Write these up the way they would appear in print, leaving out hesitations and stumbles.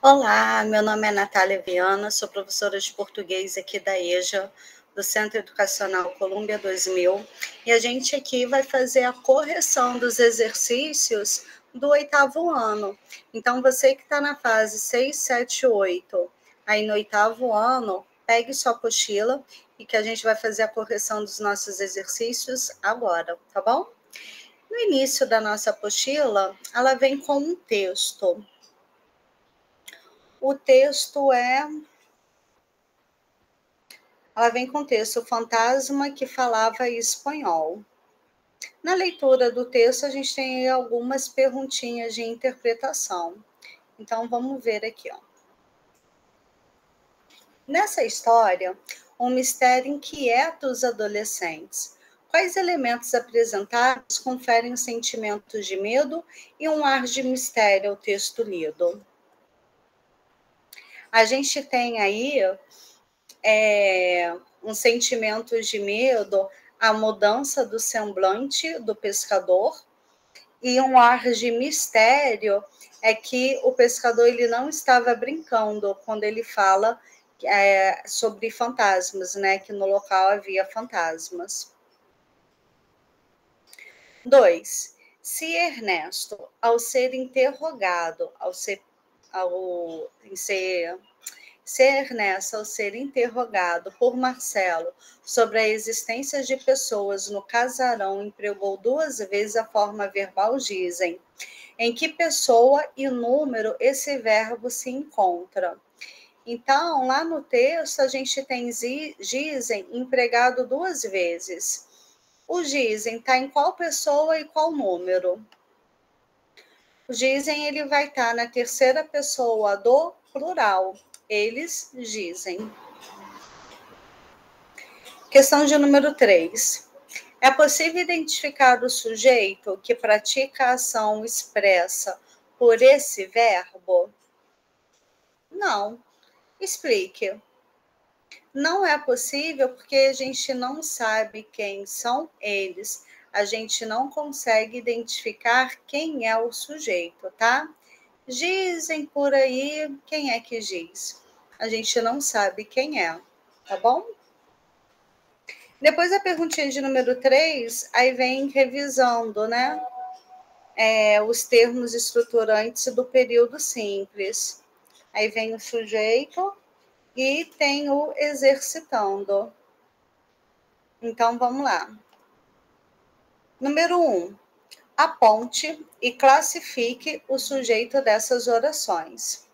Olá, meu nome é Natália Viana, sou professora de português aqui da EJA, do Centro Educacional Colômbia 2000, e a gente aqui vai fazer a correção dos exercícios do 8º ano. Então, você que está na fase 6, 7, 8, aí no 8º ano, pegue sua apostila e que a gente vai fazer a correção dos nossos exercícios agora, tá bom? No início da nossa apostila, ela vem com um texto. O texto ela vem com o texto Fantasma que falava espanhol. Na leitura do texto, a gente tem algumas perguntinhas de interpretação. Então, vamos ver aqui, ó. Nessa história, um mistério inquieta os adolescentes. Quais elementos apresentados conferem sentimentos de medo e um ar de mistério ao texto lido? A gente tem aí um sentimento de medo, a mudança do semblante do pescador, e um ar de mistério é que o pescador ele não estava brincando quando ele fala sobre fantasmas, né? Que no local havia fantasmas. 2. Se Ernesto, ao ser interrogado, ao ser interrogado por Marcelo sobre a existência de pessoas no casarão, empregou 2 vezes a forma verbal dizem. Em que pessoa e número esse verbo se encontra? Então, lá no texto, a gente tem dizem empregado 2 vezes. O dizem está em qual pessoa e qual número? O dizem ele vai estar na terceira pessoa do plural. Eles dizem. Questão de número 3. É possível identificar o sujeito que pratica a ação expressa por esse verbo? Não. Explique. Não é possível porque a gente não sabe quem são eles. A gente não consegue identificar quem é o sujeito, tá? Dizem por aí, quem é que diz? A gente não sabe quem é, tá bom? Depois da perguntinha de número 3, aí vem revisando, né? Os termos estruturantes do período simples. Aí vem o sujeito e tem o exercitando. Então, vamos lá. Número 1. Aponte e classifique o sujeito dessas orações.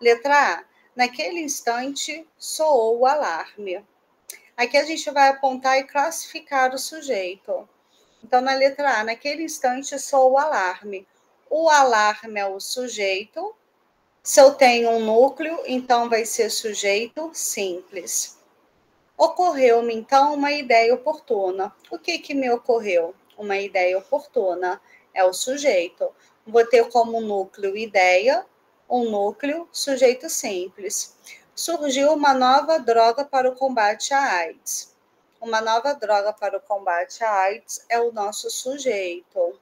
Letra A. Naquele instante, soou o alarme. Aqui a gente vai apontar e classificar o sujeito. Então, na letra A, naquele instante, soou o alarme. O alarme é o sujeito. Se eu tenho um núcleo, então vai ser sujeito simples. Ocorreu-me, então, uma ideia oportuna. O que me ocorreu? Uma ideia oportuna é o sujeito. Vou ter como núcleo ideia, um núcleo, sujeito simples. Surgiu uma nova droga para o combate à AIDS. Uma nova droga para o combate à AIDS é o nosso sujeito.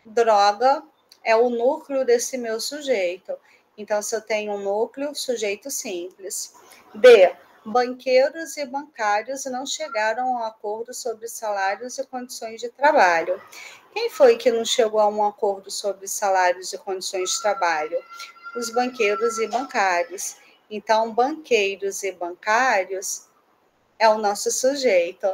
Droga é o núcleo desse meu sujeito. Então, se eu tenho um núcleo, sujeito simples. B. Banqueiros e bancários não chegaram a um acordo sobre salários e condições de trabalho. Quem foi que não chegou a um acordo sobre salários e condições de trabalho? Os banqueiros e bancários. Então, banqueiros e bancários é o nosso sujeito.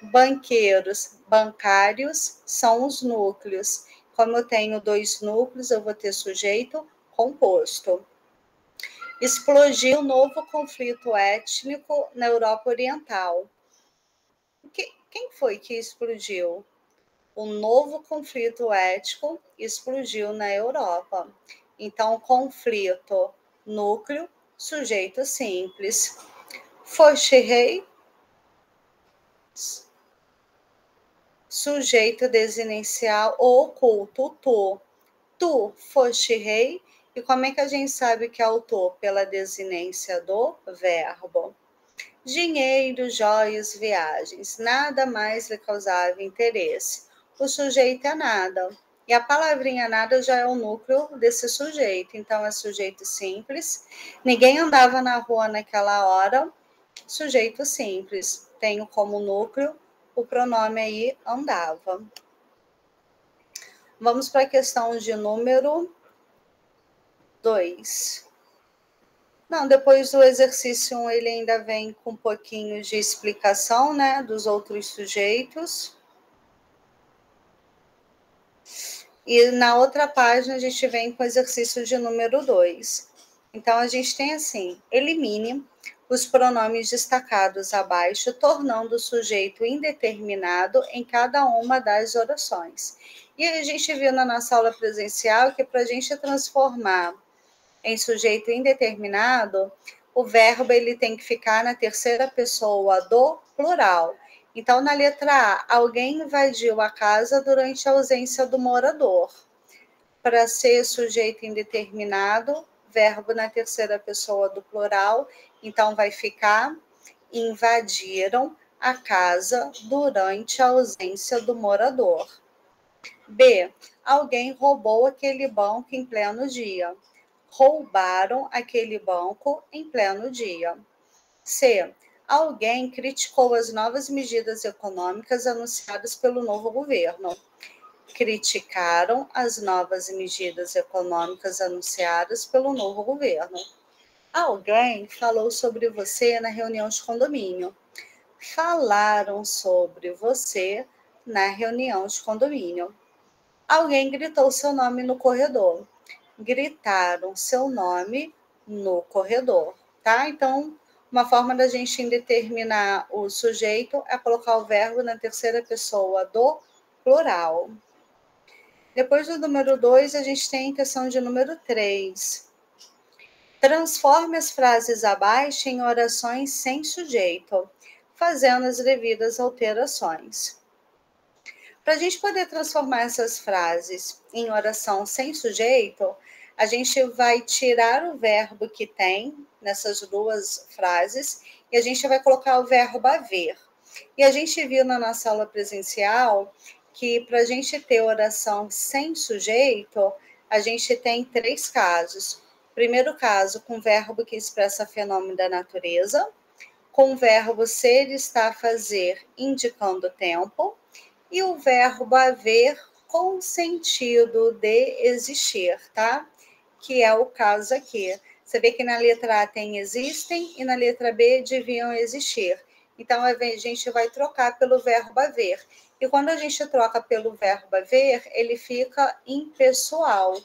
Banqueiros, bancários são os núcleos. Como eu tenho 2 núcleos, eu vou ter sujeito composto. Explodiu um novo conflito étnico na Europa Oriental. Quem foi que explodiu? Um novo conflito étnico explodiu na Europa. Então, conflito, núcleo, sujeito simples. Foste rei, sujeito desinencial ou oculto, tu. Tu foste rei. E como é que a gente sabe que é o tu? Pela desinência do verbo. Dinheiro, joias, viagens. Nada mais lhe causava interesse. O sujeito é nada. E a palavrinha nada já é o núcleo desse sujeito. Então, é sujeito simples. Ninguém andava na rua naquela hora. Sujeito simples. Tenho como núcleo o pronome aí andava. Vamos para a questão de número 2. Não, depois do exercício 1, ele ainda vem com um pouquinho de explicação, né, dos outros sujeitos. E na outra página a gente vem com o exercício de número 2. Então, a gente tem assim: elimine os pronomes destacados abaixo, tornando o sujeito indeterminado em cada uma das orações. E a gente viu na nossa aula presencial que para a gente transformar em sujeito indeterminado, o verbo ele tem que ficar na terceira pessoa do plural. Então, na letra A, alguém invadiu a casa durante a ausência do morador. Para ser sujeito indeterminado, verbo na terceira pessoa do plural, então vai ficar invadiram a casa durante a ausência do morador. B, alguém roubou aquele banco em pleno dia. Roubaram aquele banco em pleno dia. C, alguém criticou as novas medidas econômicas anunciadas pelo novo governo. Criticaram as novas medidas econômicas anunciadas pelo novo governo. Alguém falou sobre você na reunião de condomínio. Falaram sobre você na reunião de condomínio. Alguém gritou seu nome no corredor. Gritaram seu nome no corredor, tá? Então, uma forma da gente indeterminar o sujeito é colocar o verbo na terceira pessoa do plural. Depois do número 2, a gente tem a questão de número 3. Transforme as frases abaixo em orações sem sujeito, fazendo as devidas alterações. Para a gente poder transformar essas frases em oração sem sujeito, a gente vai tirar o verbo que tem nessas duas frases e a gente vai colocar o verbo haver. E a gente viu na nossa aula presencial que para a gente ter oração sem sujeito, a gente tem 3 casos. Primeiro caso, com verbo que expressa fenômeno da natureza, com o verbo ser, estar, fazer, indicando tempo, e o verbo haver com sentido de existir, tá? Que é o caso aqui. Você vê que na letra A tem existem e na letra B deviam existir. Então, a gente vai trocar pelo verbo haver. E quando a gente troca pelo verbo haver, ele fica impessoal.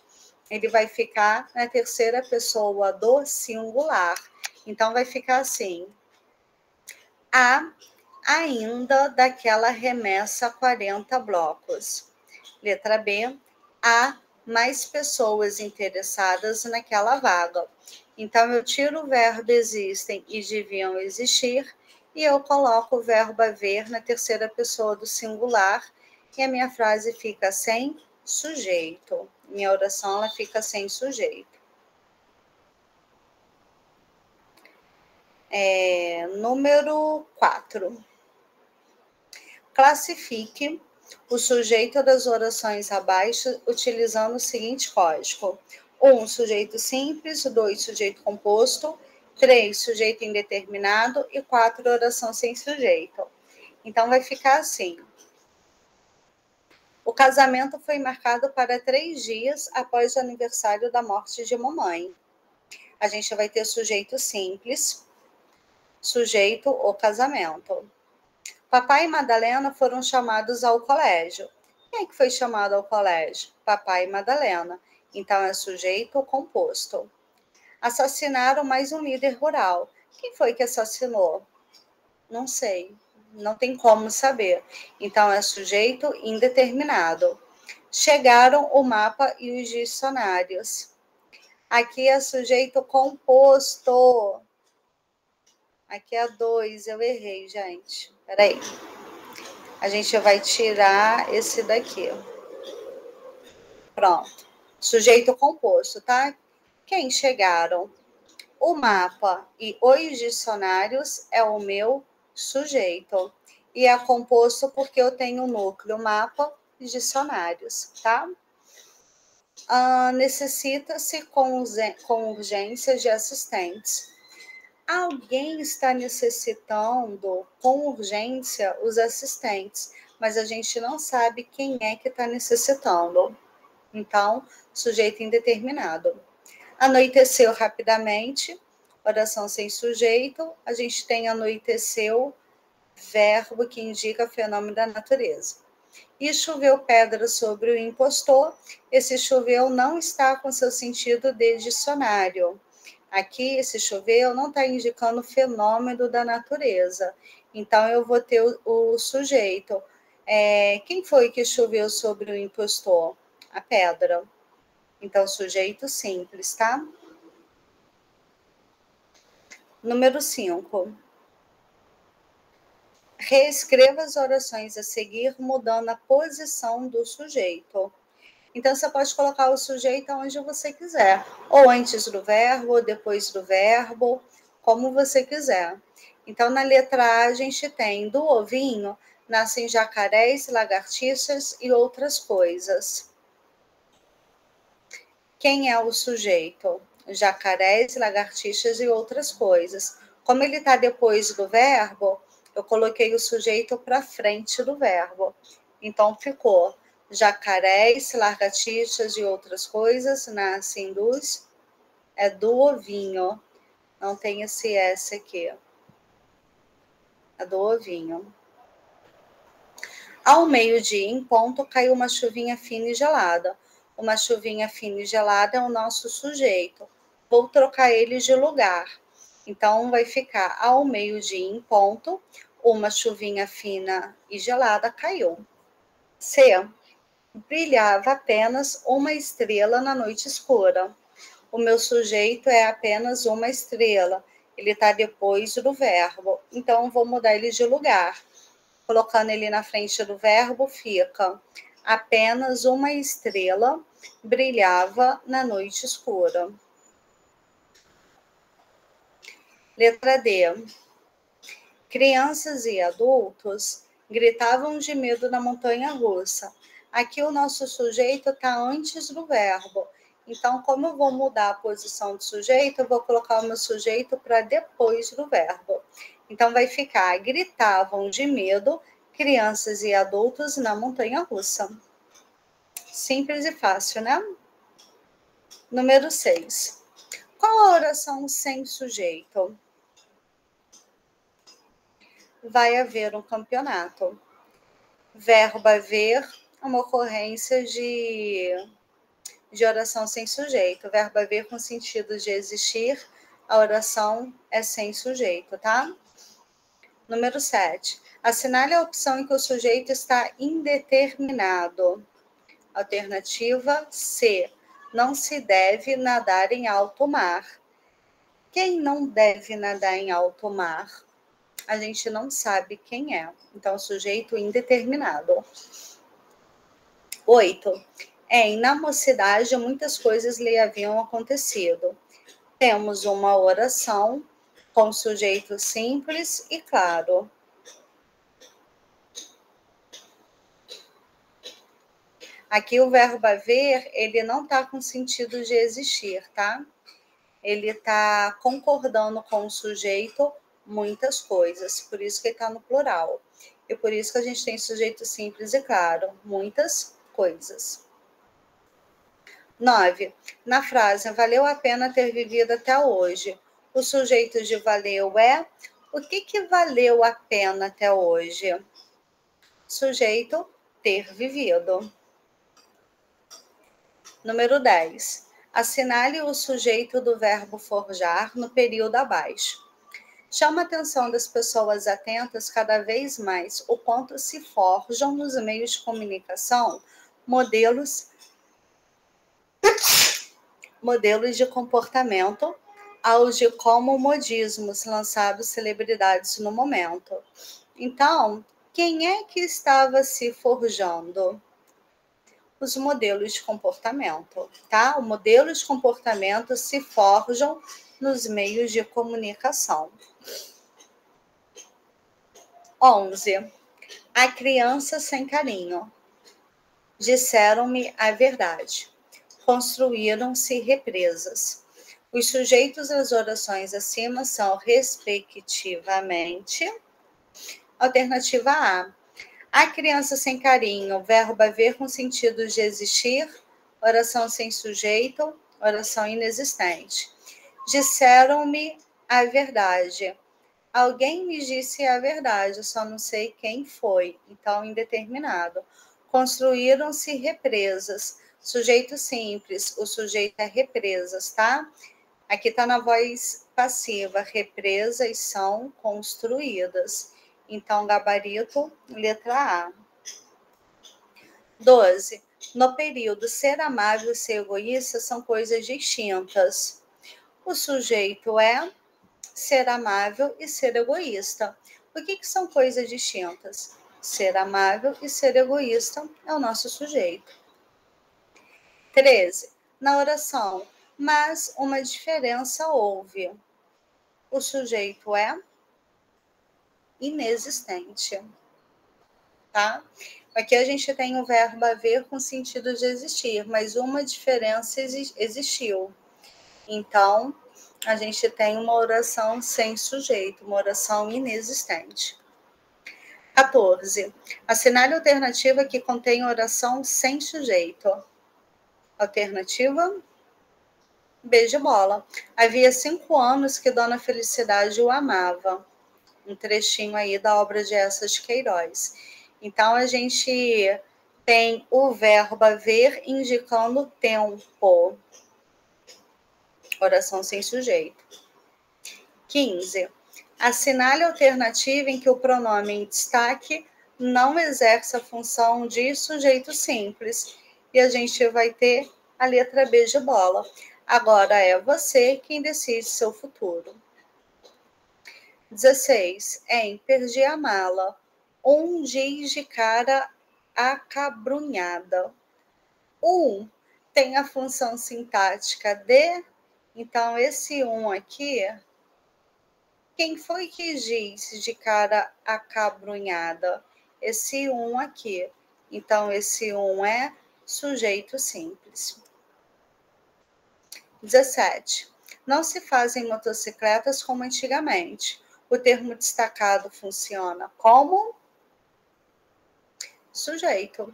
Ele vai ficar na terceira pessoa do singular. Então, vai ficar assim: a ainda daquela remessa 40 blocos. Letra B, há mais pessoas interessadas naquela vaga. Então, eu tiro o verbo existem e deviam existir e eu coloco o verbo haver na terceira pessoa do singular e a minha frase fica sem sujeito. Minha oração ela fica sem sujeito. Número 4. Classifique o sujeito das orações abaixo utilizando o seguinte código: 1, sujeito simples, 2, sujeito composto, 3, sujeito indeterminado e 4, oração sem sujeito. Então, vai ficar assim: o casamento foi marcado para 3 dias após o aniversário da morte de mamãe. A gente vai ter sujeito simples, sujeito o casamento. Papai e Madalena foram chamados ao colégio. Quem é que foi chamado ao colégio? Papai e Madalena. Então, é sujeito composto. Assassinaram mais um líder rural. Quem foi que assassinou? Não sei. Não tem como saber. Então, é sujeito indeterminado. Chegaram o mapa e os dicionários. Aqui é sujeito composto. Aqui é 2. Eu errei, gente. Peraí. A gente vai tirar esse daqui. Pronto. Sujeito composto, tá? Quem chegaram? O mapa e os dicionários é o meu sujeito. E é composto porque eu tenho o núcleo mapa e dicionários, tá? necessita-se com urgência de assistentes. Alguém está necessitando com urgência os assistentes, mas a gente não sabe quem é que está necessitando. Então, sujeito indeterminado. Anoiteceu rapidamente, oração sem sujeito, a gente tem anoiteceu, verbo que indica fenômeno da natureza. E choveu pedra sobre o impostor, esse choveu não está com seu sentido de dicionário. Aqui, esse choveu não está indicando fenômeno da natureza. Então, eu vou ter o sujeito. Quem foi que choveu sobre o impostor? A pedra. Então, sujeito simples, tá? Número 5. Reescreva as orações a seguir, mudando a posição do sujeito. Então, você pode colocar o sujeito onde você quiser, ou antes do verbo, ou depois do verbo, como você quiser. Então, na letra A, a gente tem do ovinho, nascem jacarés, lagartixas e outras coisas. Quem é o sujeito? Jacarés, lagartixas e outras coisas. Como ele está depois do verbo, eu coloquei o sujeito para frente do verbo. Então, ficou jacarés, lagartixas e outras coisas nascem do ovinho. Não tem esse S aqui. É do ovinho. Ao meio-dia, em ponto, caiu uma chuvinha fina e gelada. Uma chuvinha fina e gelada é o nosso sujeito. Vou trocar eles de lugar. Então, vai ficar ao meio-dia, em ponto, uma chuvinha fina e gelada caiu. C. Brilhava apenas uma estrela na noite escura. O meu sujeito é apenas uma estrela. Ele está depois do verbo. Então, vou mudar ele de lugar. Colocando ele na frente do verbo, fica apenas uma estrela brilhava na noite escura. Letra D. Crianças e adultos gritavam de medo na montanha-russa. Aqui o nosso sujeito está antes do verbo. Então, como eu vou mudar a posição do sujeito, eu vou colocar o meu sujeito para depois do verbo. Então, vai ficar, gritavam de medo crianças e adultos na montanha-russa. Simples e fácil, né? Número 6. Qual a oração sem sujeito? Vai haver um campeonato. Verbo haver, uma ocorrência de oração sem sujeito. Verbo haver com sentido de existir, a oração é sem sujeito, tá? Número 7. Assinale a opção em que o sujeito está indeterminado. Alternativa C. Não se deve nadar em alto mar. Quem não deve nadar em alto mar? A gente não sabe quem é. Então, sujeito indeterminado. 8. Na mocidade, muitas coisas lhe haviam acontecido. Temos uma oração com sujeito simples e claro. Aqui o verbo haver, ele não está com sentido de existir, tá? Ele está concordando com o sujeito muitas coisas, por isso que ele está no plural. E por isso que a gente tem sujeito simples e claro, muitas coisas. 9. Na frase, valeu a pena ter vivido até hoje. O sujeito de valeu é, o que valeu a pena até hoje? Sujeito, ter vivido. Número 10. Assinale o sujeito do verbo forjar no período abaixo. Chama a atenção das pessoas atentas cada vez mais o quanto se forjam nos meios de comunicação modelos de comportamento aos de como modismos lançados celebridades no momento. Então, quem é que estava se forjando? Os modelos de comportamento, tá? Os modelos de comportamento se forjam nos meios de comunicação. 11. A criança sem carinho. Disseram-me a verdade. construíram-se represas. Os sujeitos das orações acima são, respectivamente, alternativa A. A criança sem carinho, verbo haver com sentido de existir, oração sem sujeito, oração inexistente. Disseram-me a verdade. Alguém me disse a verdade, só não sei quem foi, então indeterminado. Construíram-se represas. Sujeito simples, o sujeito é represas, tá? Aqui está na voz passiva, represas são construídas. Então, gabarito, letra A. 12. No período, ser amável e ser egoísta são coisas distintas. O sujeito é ser amável e ser egoísta. O que são coisas distintas? Ser amável e ser egoísta é o nosso sujeito. 13. Na oração, mas uma diferença houve. O sujeito é inexistente. Tá? Aqui a gente tem o verbo haver com sentido de existir, mas uma diferença existiu. Então, a gente tem uma oração sem sujeito, uma oração inexistente. 14. Assinale a alternativa que contém oração sem sujeito. Alternativa B de bola. Havia 5 anos que Dona Felicidade o amava. Um trechinho aí da obra de Eça de Queiroz. Então, a gente tem o verbo haver indicando tempo. Oração sem sujeito. 15. Assinale a alternativa em que o pronome em destaque não exerce a função de sujeito simples. E a gente vai ter a letra B de bola. Agora é você quem decide seu futuro. 16. Perdi a mala. Um diz de cara acabrunhada. O tem a função sintática de, então esse aqui, quem foi que diz de cara acabrunhada? Esse aqui. Então, esse é sujeito simples. 17. Não se fazem motocicletas como antigamente. O termo destacado funciona como sujeito.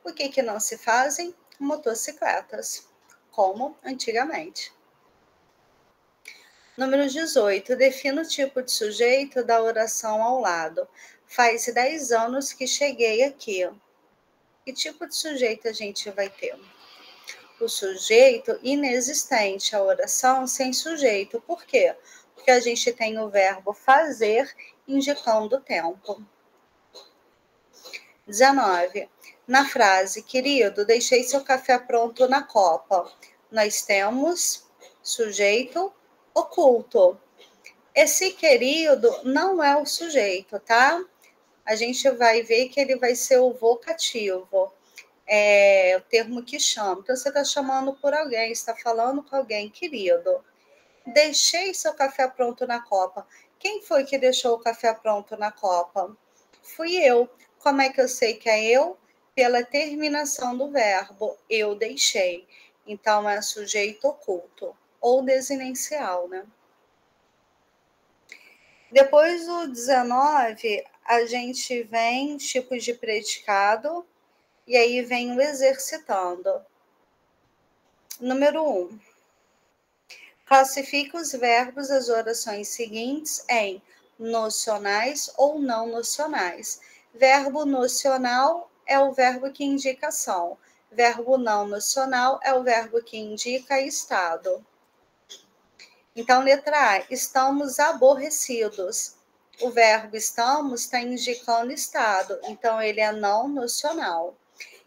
O que não se fazem? Motocicletas, como antigamente. Número 18. Defina o tipo de sujeito da oração ao lado. Faz 10 anos que cheguei aqui. Que tipo de sujeito a gente vai ter? O sujeito inexistente, a oração sem sujeito. Por quê? Porque a gente tem o verbo fazer indicando o tempo. 19. Na frase, querido, deixei seu café pronto na copa. Nós temos sujeito oculto. Esse querido não é o sujeito, tá? A gente vai ver que ele vai ser o vocativo. É o termo que chama. Então, você está chamando por alguém, está falando com alguém, querido. Deixei seu café pronto na copa. Quem foi que deixou o café pronto na copa? Fui eu. Como é que eu sei que é eu? Pela terminação do verbo, eu deixei. Então, é sujeito oculto ou desinencial, né? Depois do 19, a gente vem tipos de predicado e aí vem o exercitando. Número 1. Classifica os verbos das orações seguintes em nocionais ou não nocionais. Verbo nocional é o verbo que indica ação. Verbo não nocional é o verbo que indica estado. Então, letra A, estamos aborrecidos. O verbo estamos está indicando estado, então ele é não nocional.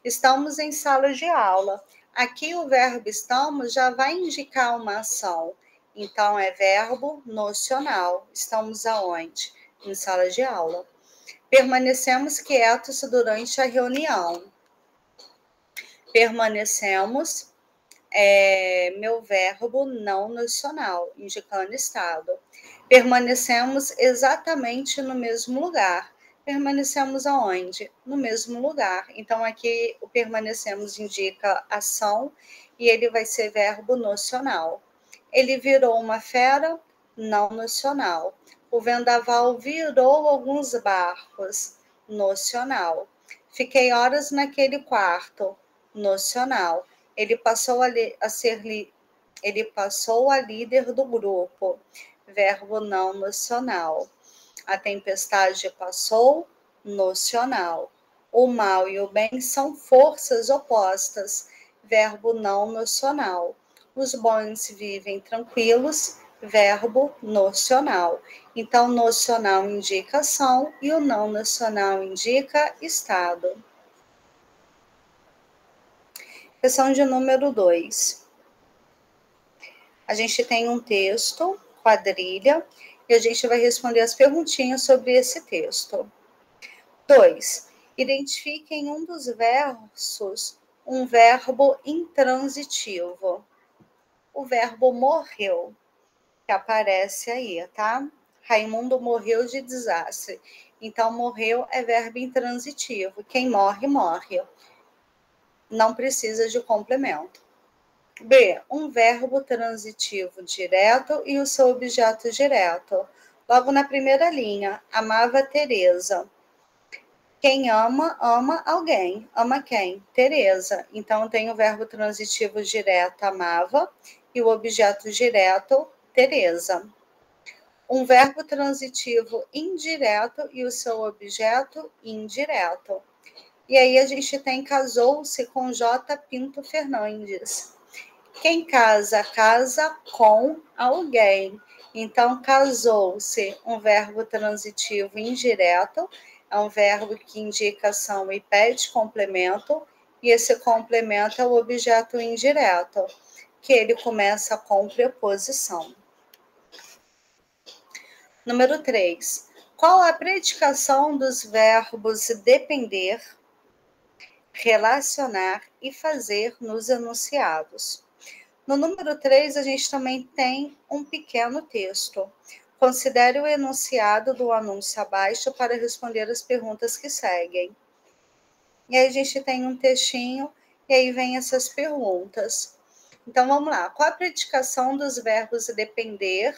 Estamos em sala de aula. Aqui o verbo estamos já vai indicar uma ação. Então, é verbo nocional. Estamos aonde? Em sala de aula. Permanecemos quietos durante a reunião. Permanecemos meu verbo não nocional, indicando estado. Permanecemos exatamente no mesmo lugar. permanecemos aonde? No mesmo lugar. Então, aqui o permanecemos indica ação e ele vai ser verbo nocional. Ele virou uma fera, não nocional. O vendaval virou alguns barcos, nocional. Fiquei horas naquele quarto, nocional. Ele passou ele passou a líder do grupo, verbo não nocional. A tempestade passou, nocional. O mal e o bem são forças opostas, verbo não nocional. Os bons vivem tranquilos, verbo nocional. Então, nocional indica ação e o não nocional indica estado. Questão de número 2. A gente tem um texto, quadrilha, e a gente vai responder as perguntinhas sobre esse texto. 2. Identifique em um dos versos um verbo intransitivo. O verbo morreu, que aparece aí, tá? Raimundo morreu de desastre. Então, morreu é verbo intransitivo. Quem morre, morre. Não precisa de complemento. B. Um verbo transitivo direto e o seu objeto direto. Logo na primeira linha, amava Teresa. Quem ama, ama alguém. Ama quem? Teresa. Então, tem o verbo transitivo direto, amava, e o objeto direto, Teresa. Um verbo transitivo indireto e o seu objeto indireto. E aí a gente tem casou-se com J. Pinto Fernandes. Quem casa, casa com alguém. Então, casou-se, um verbo transitivo indireto, é um verbo que indica ação e pede complemento, e esse complemento é o objeto indireto, que ele começa com preposição. Número 3. Qual a predicação dos verbos depender, relacionar e fazer nos enunciados? No número 3, a gente também tem um pequeno texto. Considere o enunciado do anúncio abaixo para responder as perguntas que seguem. E aí a gente tem um textinho, e aí vem essas perguntas. Então, vamos lá. Qual a predicação dos verbos depender,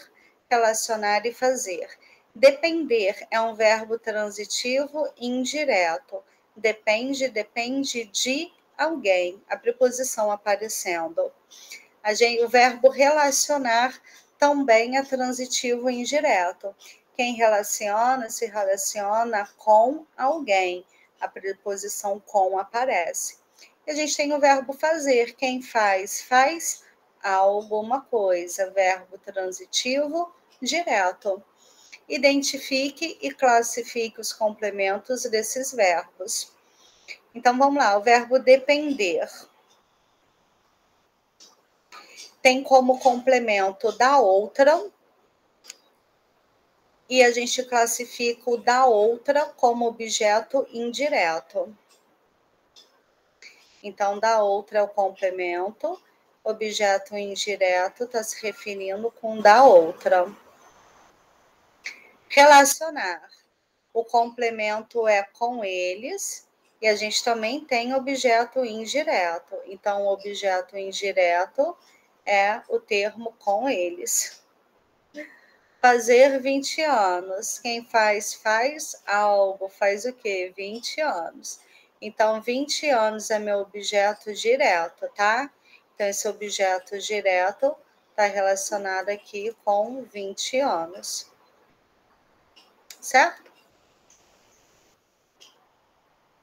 relacionar e fazer? Depender é um verbo transitivo indireto. Depende, depende de alguém. A preposição aparecendo. O verbo relacionar também é transitivo indireto. Quem relaciona, se relaciona com alguém. A preposição com aparece. E a gente tem o verbo fazer. Quem faz, faz alguma coisa. Verbo transitivo direto. Identifique e classifique os complementos desses verbos. Então, vamos lá. O verbo depender tem como complemento da outra, e a gente classifica o da outra como objeto indireto. Então, da outra é o complemento, objeto indireto está se referindo com da outra. Relacionar. O complemento é com eles, e a gente também tem objeto indireto. Então, o objeto indireto é o termo com eles. Fazer 20 anos. Quem faz, faz algo. Faz o quê? 20 anos. Então, 20 anos é meu objeto direto, tá? Então, esse objeto direto está relacionado aqui com 20 anos. Certo?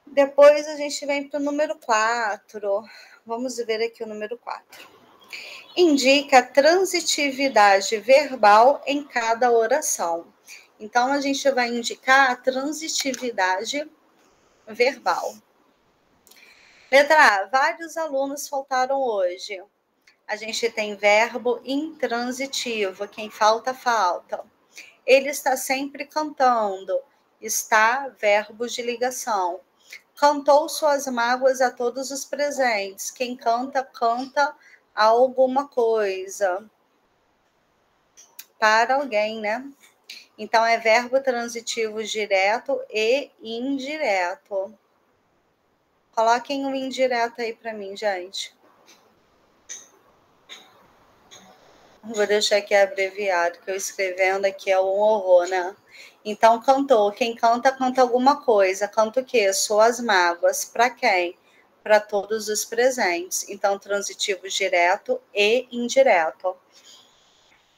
Depois a gente vem para o número 4. Vamos ver aqui o número 4. Indica a transitividade verbal em cada oração. Então, a gente vai indicar a transitividade verbal. Letra A. Vários alunos faltaram hoje. A gente tem verbo intransitivo. Quem falta, falta. Ele está sempre cantando. Está, verbo de ligação. Cantou suas mágoas a todos os presentes. Quem canta, canta alguma coisa. Para alguém, né? Então, é verbo transitivo direto e indireto. Coloquem o indireto aí para mim, gente. Vou deixar aqui abreviado, que eu escrevendo aqui é um horror, né? Então, cantou. Quem canta, canta alguma coisa. Canta o quê? Suas mágoas. Para quem? Para todos os presentes. Então, transitivo direto e indireto.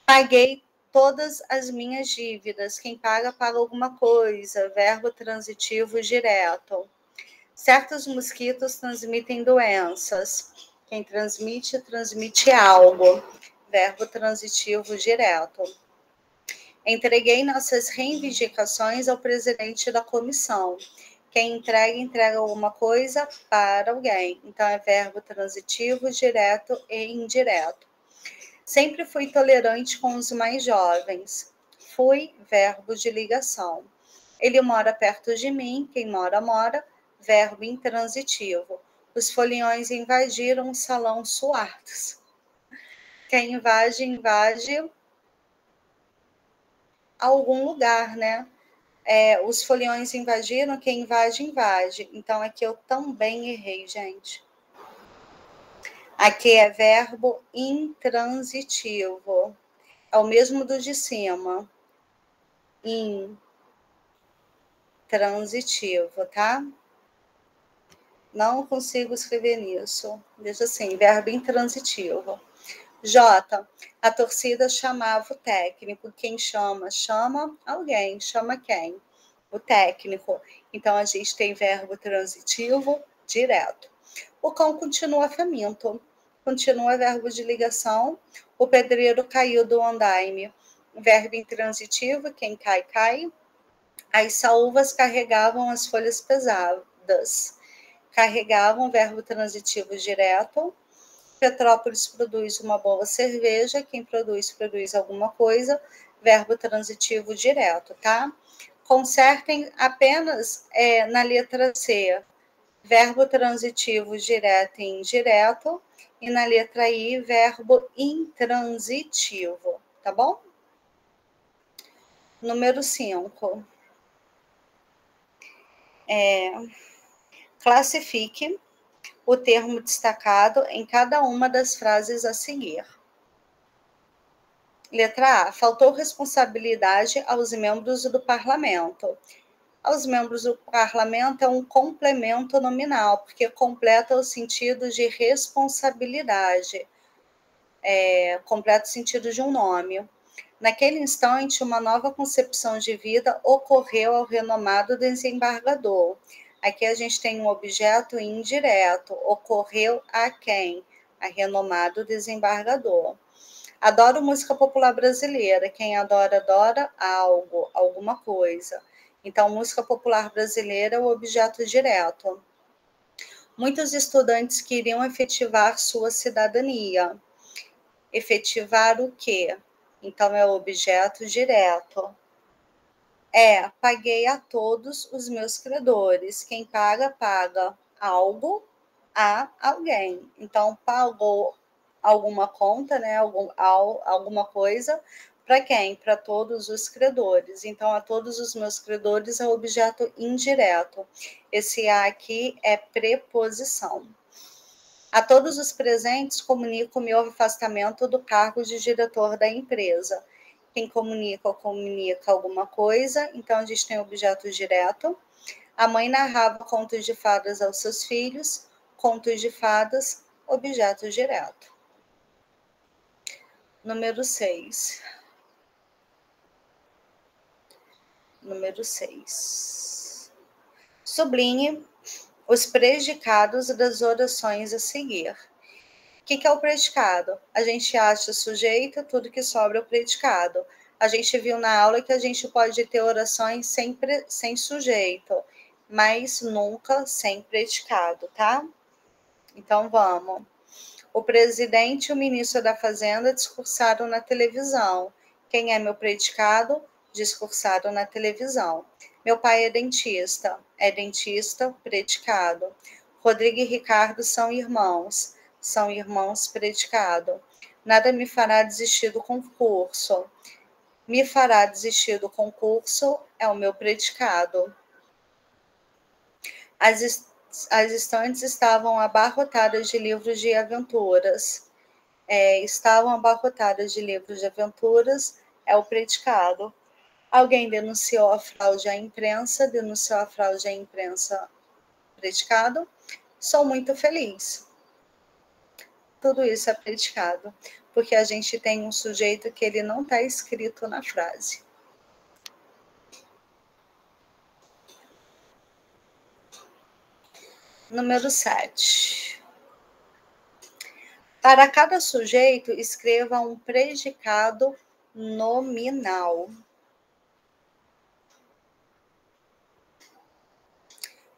Paguei todas as minhas dívidas. Quem paga, paga alguma coisa. Verbo transitivo direto. Certos mosquitos transmitem doenças. Quem transmite, transmite algo. Verbo transitivo direto. Entreguei nossas reivindicações ao presidente da comissão. Quem entrega, entrega alguma coisa para alguém. Então, é verbo transitivo direto e indireto. Sempre fui tolerante com os mais jovens. Fui, verbo de ligação. Ele mora perto de mim. Quem mora, mora. Verbo intransitivo. Os foliões invadiram o salão suados. Quem invade, invade algum lugar, né? Os foliões invadiram, quem invade, invade. Então, aqui eu também errei, gente. Aqui é verbo intransitivo. É o mesmo do de cima. Intransitivo, tá? Não consigo escrever nisso. Deixa assim, verbo intransitivo. J. A torcida chamava o técnico. Quem chama? Chama alguém. Chama quem? O técnico. Então, a gente tem verbo transitivo direto. O cão continua faminto. Continua verbo de ligação. O pedreiro caiu do andaime. Verbo intransitivo. Quem cai, cai. As saúvas carregavam as folhas pesadas. Carregavam, verbo transitivo direto. Petrópolis produz uma boa cerveja. Quem produz, produz alguma coisa. Verbo transitivo direto, tá? Consertem apenas na letra C. Verbo transitivo direto e indireto. E na letra I, verbo intransitivo, tá bom? Número 5. Classifique o termo destacado em cada uma das frases a seguir. Letra A. Faltou responsabilidade aos membros do parlamento. Aos membros do parlamento é um complemento nominal, porque completa o sentido de responsabilidade, completa o sentido de um nome. Naquele instante, uma nova concepção de vida ocorreu ao renomado desembargador. Aqui a gente tem um objeto indireto. Ocorreu a quem? A renomado desembargador. Adoro música popular brasileira. Quem adora, adora algo, alguma coisa. Então, música popular brasileira é o objeto direto. Muitos estudantes queriam efetivar sua cidadania. Efetivar o quê? Então, é o objeto direto. Paguei a todos os meus credores. Quem paga, paga algo a alguém. Então, pagou alguma conta, né? Alguma coisa. Para quem? Para todos os credores. Então, a todos os meus credores é objeto indireto. Esse a aqui é preposição. A todos os presentes, comunico o meu afastamento do cargo de diretor da empresa. Quem comunica alguma coisa, então a gente tem objeto direto. A mãe narrava contos de fadas aos seus filhos, contos de fadas, objeto direto. Número 6. Número 6. Sublinhe os predicados das orações a seguir. O que é o predicado? A gente acha sujeito, tudo que sobra é o predicado. A gente viu na aula que a gente pode ter orações sempre sem sujeito, mas nunca sem predicado, tá? Então, vamos. O presidente e o ministro da Fazenda discursaram na televisão. Quem é meu predicado? Discursaram na televisão. Meu pai é dentista, predicado. Rodrigo e Ricardo são irmãos predicado. Nada me fará desistir do concurso. Me fará desistir do concurso é o meu predicado. As estantes estavam abarrotadas de livros de aventuras. Estavam abarrotadas de livros de aventuras é o predicado. Alguém denunciou a fraude à imprensa, predicado. Sou muito feliz. Tudo isso é predicado, porque a gente tem um sujeito que ele não está escrito na frase. Número 7. Para cada sujeito, escreva um predicado nominal.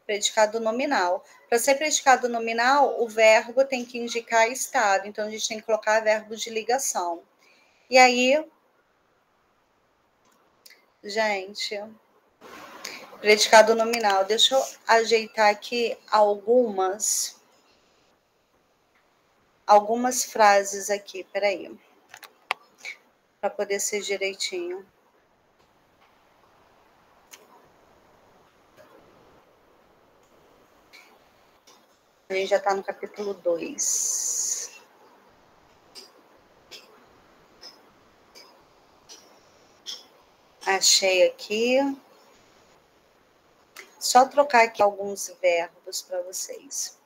Predicado nominal. Para ser predicado nominal, o verbo tem que indicar estado. Então, a gente tem que colocar verbo de ligação. E aí, gente, predicado nominal. Deixa eu ajeitar aqui algumas frases aqui. Peraí. Para poder ser direitinho. A gente já está no capítulo 2. Achei aqui. Só trocar aqui alguns verbos para vocês.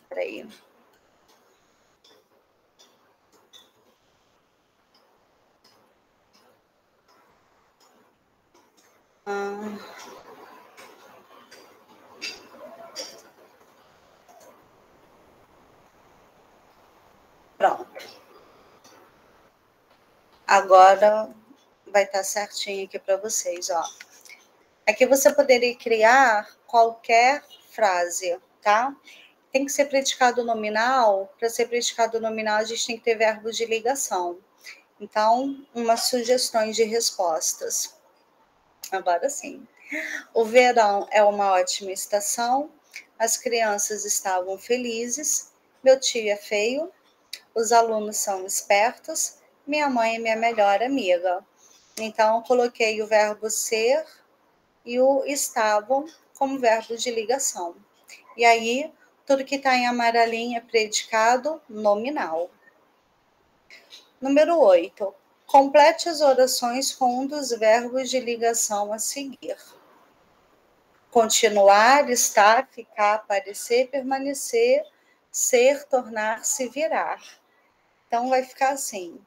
Peraí. Pronto. Agora vai estar certinho aqui para vocês, ó. Aqui você poderia criar qualquer frase, tá? Tem que ser predicado nominal. Para ser predicado nominal, a gente tem que ter verbos de ligação. Então, umas sugestões de respostas. Agora sim. O verão é uma ótima estação. As crianças estavam felizes. Meu tio é feio. Os alunos são espertos. Minha mãe é minha melhor amiga. Então, coloquei o verbo ser e o estavam como verbo de ligação. E aí, tudo que está em amarelinho é predicado nominal. Número 8. Complete as orações com um dos verbos de ligação a seguir. Continuar, estar, ficar, aparecer, permanecer, ser, tornar-se, virar. Então, vai ficar assim.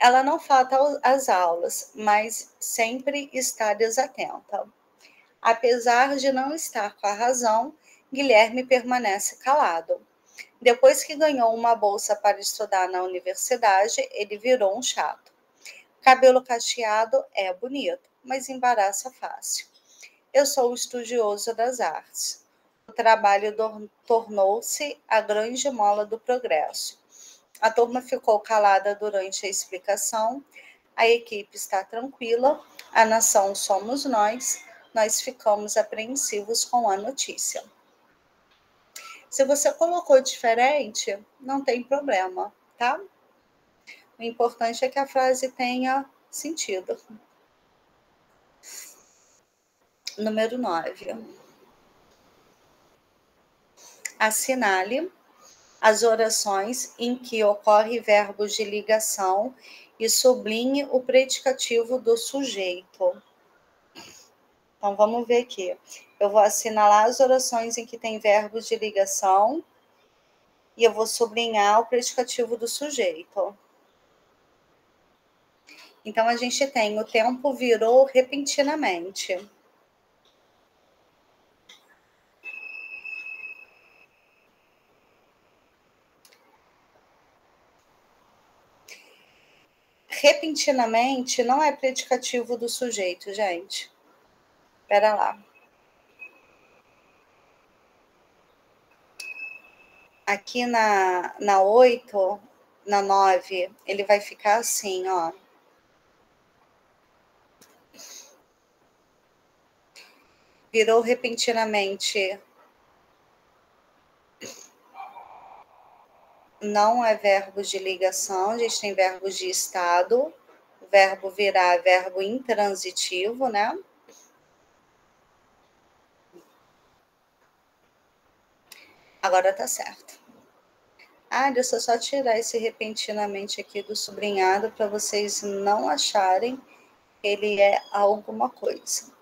Ela não falta às aulas, mas sempre está desatenta. Apesar de não estar com a razão, Guilherme permanece calado. Depois que ganhou uma bolsa para estudar na universidade, ele virou um chato. Cabelo cacheado é bonito, mas embaraça fácil. Eu sou estudioso das artes. O trabalho tornou-se a grande mola do progresso. A turma ficou calada durante a explicação. A equipe está tranquila. A nação somos nós. Nós ficamos apreensivos com a notícia. Se você colocou diferente, não tem problema, tá? O importante é que a frase tenha sentido. Número 9. Assinale as orações em que ocorre verbos de ligação e sublinhe o predicativo do sujeito. Então, vamos ver aqui. Eu vou assinalar as orações em que tem verbos de ligação e eu vou sublinhar o predicativo do sujeito. Então, a gente tem o tempo virou repentinamente. Repentinamente não é predicativo do sujeito, gente. Espera lá. Aqui na 8, na 9, ele vai ficar assim, ó. Virou repentinamente. Não é verbo de ligação, a gente tem verbos de estado. O verbo virar é verbo intransitivo, né? Agora tá certo. Ah, deixa eu só tirar esse repentinamente aqui do sublinhado para vocês não acharem que ele é alguma coisa.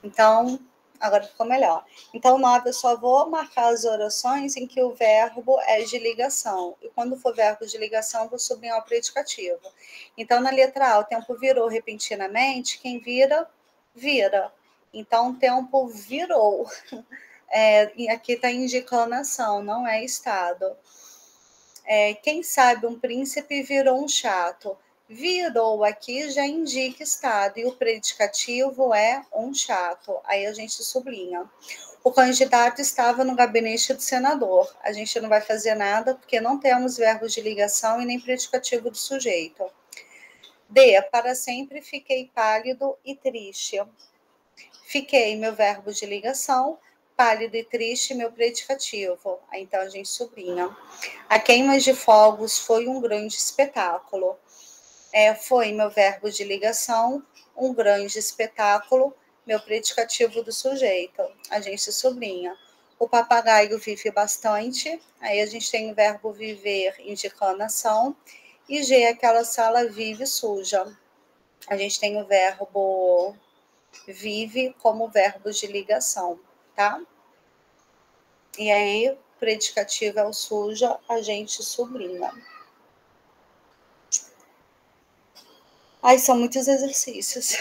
Então, agora ficou melhor. Então, 9, eu só vou marcar as orações em que o verbo é de ligação. E quando for verbo de ligação, vou sublinhar o predicativo. Então, na letra A, o tempo virou repentinamente. Quem vira, vira. Então, o tempo virou. Aqui está indicando ação, não é estado. Quem sabe um príncipe virou um chato. Virou aqui já indica estado, e o predicativo é um chato. Aí a gente sublinha. O candidato estava no gabinete do senador. A gente não vai fazer nada porque não temos verbos de ligação e nem predicativo do sujeito. D. Para sempre fiquei pálido e triste. Fiquei, meu verbo de ligação. Pálido e triste, meu predicativo. Aí, então, a gente sublinha. A queima de fogos foi um grande espetáculo. Foi meu verbo de ligação, um grande espetáculo, meu predicativo do sujeito. A gente sublinha. O papagaio vive bastante. Aí a gente tem o verbo viver indicando ação. E G, aquela sala vive suja. A gente tem o verbo vive como verbo de ligação, tá? E aí, predicativo é o suja, a gente sublinha. Ai, são muitos exercícios.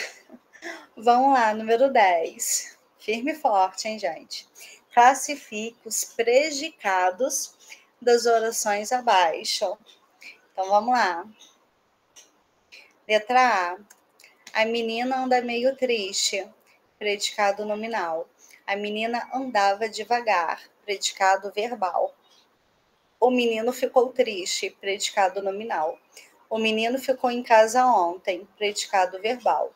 Vamos lá, número 10. Firme e forte, hein, gente? Classifique os predicados das orações abaixo. Então, vamos lá. Letra A. A menina anda meio triste. Predicado nominal. A menina andava devagar. Predicado verbal. O menino ficou triste, predicado nominal. O menino ficou em casa ontem, predicado verbal.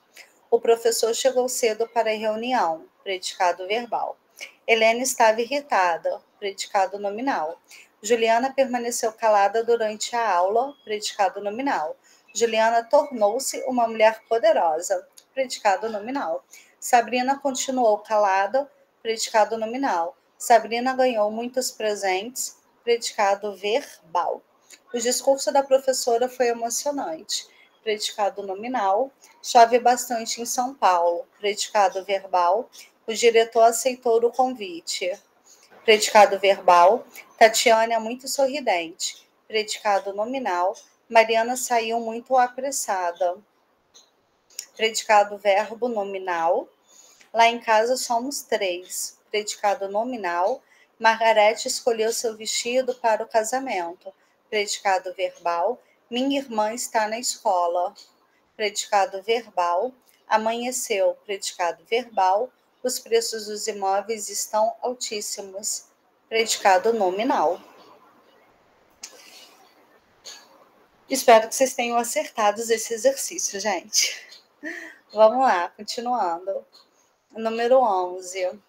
O professor chegou cedo para a reunião, predicado verbal. Helena estava irritada, predicado nominal. Juliana permaneceu calada durante a aula, predicado nominal. Juliana tornou-se uma mulher poderosa, predicado nominal. Sabrina continuou calada, predicado nominal. Sabrina ganhou muitos presentes, predicado verbal. O discurso da professora foi emocionante, predicado nominal. Chove bastante em São Paulo, predicado verbal. O diretor aceitou o convite, predicado verbal. Tatiana é muito sorridente, predicado nominal. Mariana saiu muito apressada, predicado verbo nominal. Lá em casa somos 3, predicado nominal. Margarete escolheu seu vestido para o casamento, predicado verbal. Minha irmã está na escola, predicado verbal. Amanheceu, predicado verbal. Os preços dos imóveis estão altíssimos, predicado nominal. Espero que vocês tenham acertado esse exercício, gente. Vamos lá, continuando. Número 11.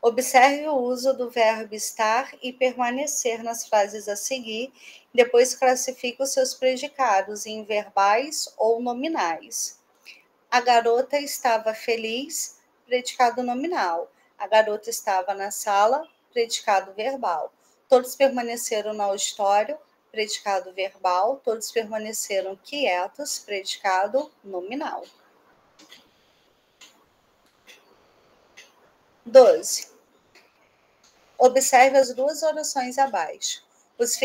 Observe o uso do verbo estar e permanecer nas frases a seguir, depois classifique os seus predicados em verbais ou nominais. A garota estava feliz, predicado nominal. A garota estava na sala, predicado verbal. Todos permaneceram no auditório, predicado verbal. Todos permaneceram quietos, predicado nominal. 12. Observe as duas orações abaixo. Os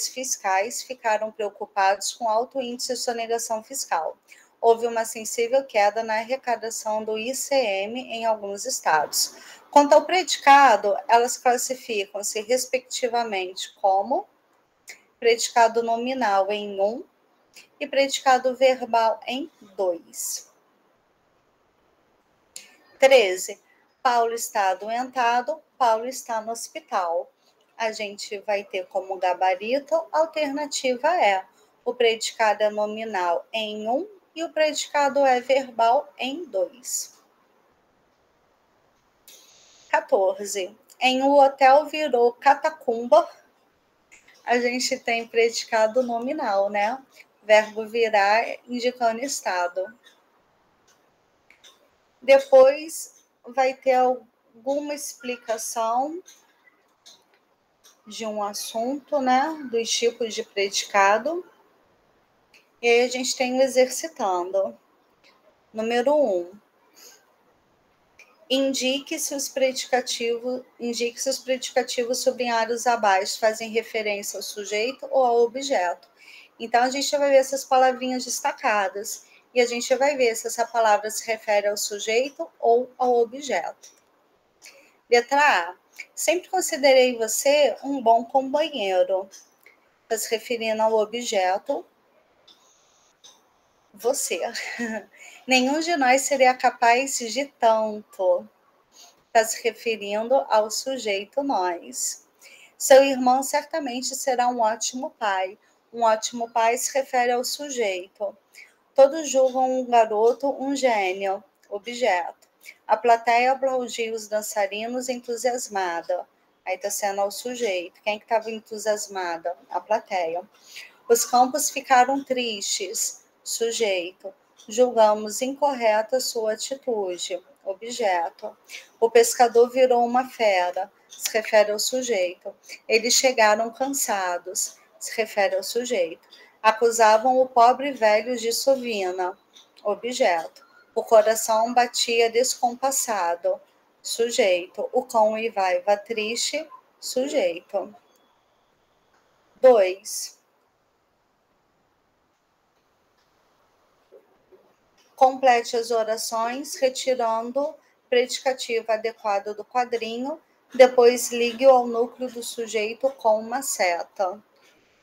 fiscais ficaram preocupados com o alto índice de sonegação fiscal. Houve uma sensível queda na arrecadação do ICM em alguns estados. Quanto ao predicado, elas classificam-se respectivamente como predicado nominal em 1 e predicado verbal em 2. 13. Paulo está adoentado, Paulo está no hospital. a gente vai ter como gabarito, a alternativa é o predicado é nominal em 1 e o predicado é verbal em 2. 14. Em o hotel virou catacumba, a gente tem predicado nominal, né? Verbo virar indicando estado. Depois vai ter alguma explicação de um assunto, né? Dos tipos de predicado. E aí a gente tem o exercitando. Número 1. Indique se os predicativos sublinhados abaixo fazem referência ao sujeito ou ao objeto. Então, a gente vai ver essas palavrinhas destacadas e a gente vai ver se essa palavra se refere ao sujeito ou ao objeto. Letra A. Sempre considerei você um bom companheiro. Está se referindo ao objeto, você. Nenhum de nós seria capaz de tanto. Está se referindo ao sujeito nós. Seu irmão certamente será um ótimo pai. Um ótimo pai se refere ao sujeito. Todos julgam um garoto um gênio, objeto. A plateia aplaudiu os dançarinos entusiasmada. Aí está sendo ao sujeito. Quem que estava entusiasmada? A plateia. Os campos ficaram tristes, sujeito. Julgamos incorreta sua atitude, objeto. O pescador virou uma fera, se refere ao sujeito. Eles chegaram cansados, se refere ao sujeito. Acusavam o pobre velho de sovina, objeto. O coração batia descompassado, sujeito. O cão uivava triste, sujeito. 2. Complete as orações retirando o predicativo adequado do quadrinho, depois ligue-o ao núcleo do sujeito com uma seta.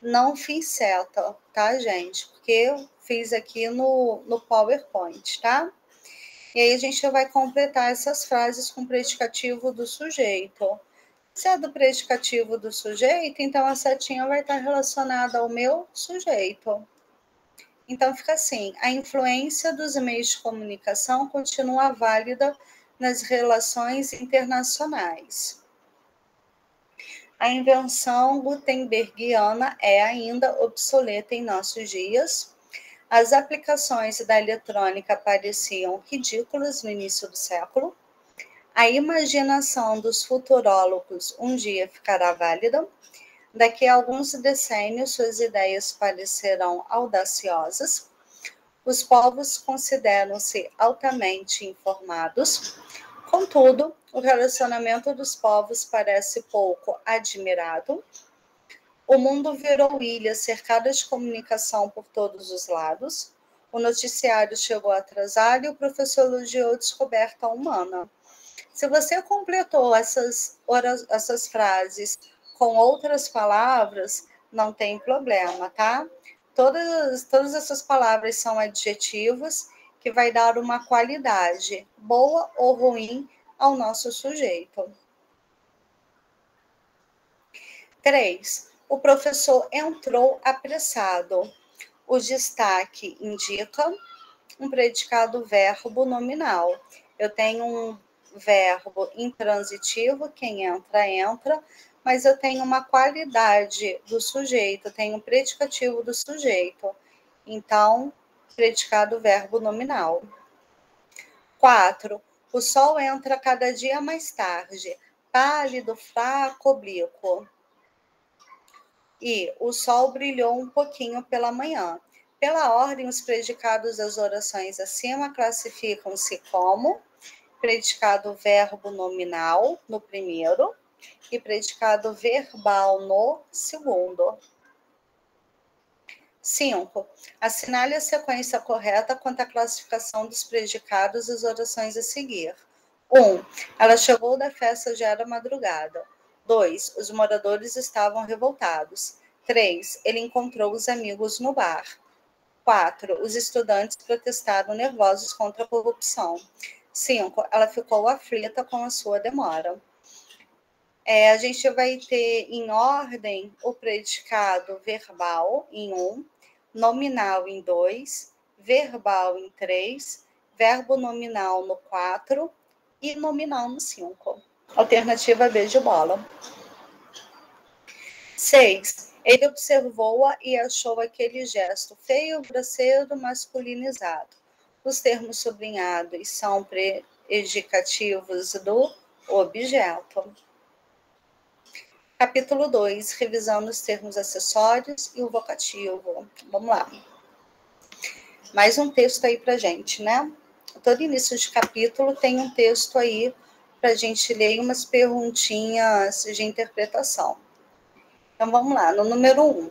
Não fiz seta, tá, gente? Porque eu fiz aqui no PowerPoint, tá? E aí a gente vai completar essas frases com o predicativo do sujeito. Se é do predicativo do sujeito, então a setinha vai estar relacionada ao meu sujeito. Então, fica assim: a influência dos meios de comunicação continua válida nas relações internacionais. A invenção gutenbergiana é ainda obsoleta em nossos dias. As aplicações da eletrônica pareciam ridículas no início do século. A imaginação dos futurólogos um dia ficará válida. Daqui a alguns decênios, suas ideias parecerão audaciosas. Os povos consideram-se altamente informados. Contudo, o relacionamento dos povos parece pouco admirado. O mundo virou ilha cercada de comunicação por todos os lados. O noticiário chegou atrasado e o professor elogiou a descoberta humana. Se você completou essas frases com outras palavras, não tem problema, tá? Todas essas palavras são adjetivos que vai dar uma qualidade, boa ou ruim, ao nosso sujeito. 3. O professor entrou apressado. O destaque indica um predicado verbo nominal. Eu tenho um verbo intransitivo, quem entra, entra, mas eu tenho uma qualidade do sujeito, eu tenho um predicativo do sujeito. Então, predicado verbo nominal. 4. O sol entra cada dia mais tarde, pálido, fraco, oblíquo. E o sol brilhou um pouquinho pela manhã. Pela ordem, os predicados das orações acima classificam-se como predicado verbo nominal no primeiro e predicado verbal no segundo. 5. Assinale a sequência correta quanto à classificação dos predicados das orações a seguir. 1. Ela chegou da festa já era madrugada. 2. Os moradores estavam revoltados. 3. Ele encontrou os amigos no bar. 4. Os estudantes protestaram nervosos contra a corrupção. 5. Ela ficou aflita com a sua demora. A gente vai ter em ordem o predicado verbal em 1, nominal em 2, verbal em 3, verbo nominal no 4 e nominal no 5. Alternativa B de bola. 6. Ele observou-a e achou aquele gesto feio, grosseiro, masculinizado. Os termos sublinhados são predicativos do objeto. Capítulo 2, revisando os termos acessórios e o vocativo. Vamos lá. Mais um texto aí pra gente, né? Todo início de capítulo tem um texto aí pra gente ler e umas perguntinhas de interpretação. Então, vamos lá, no número 1.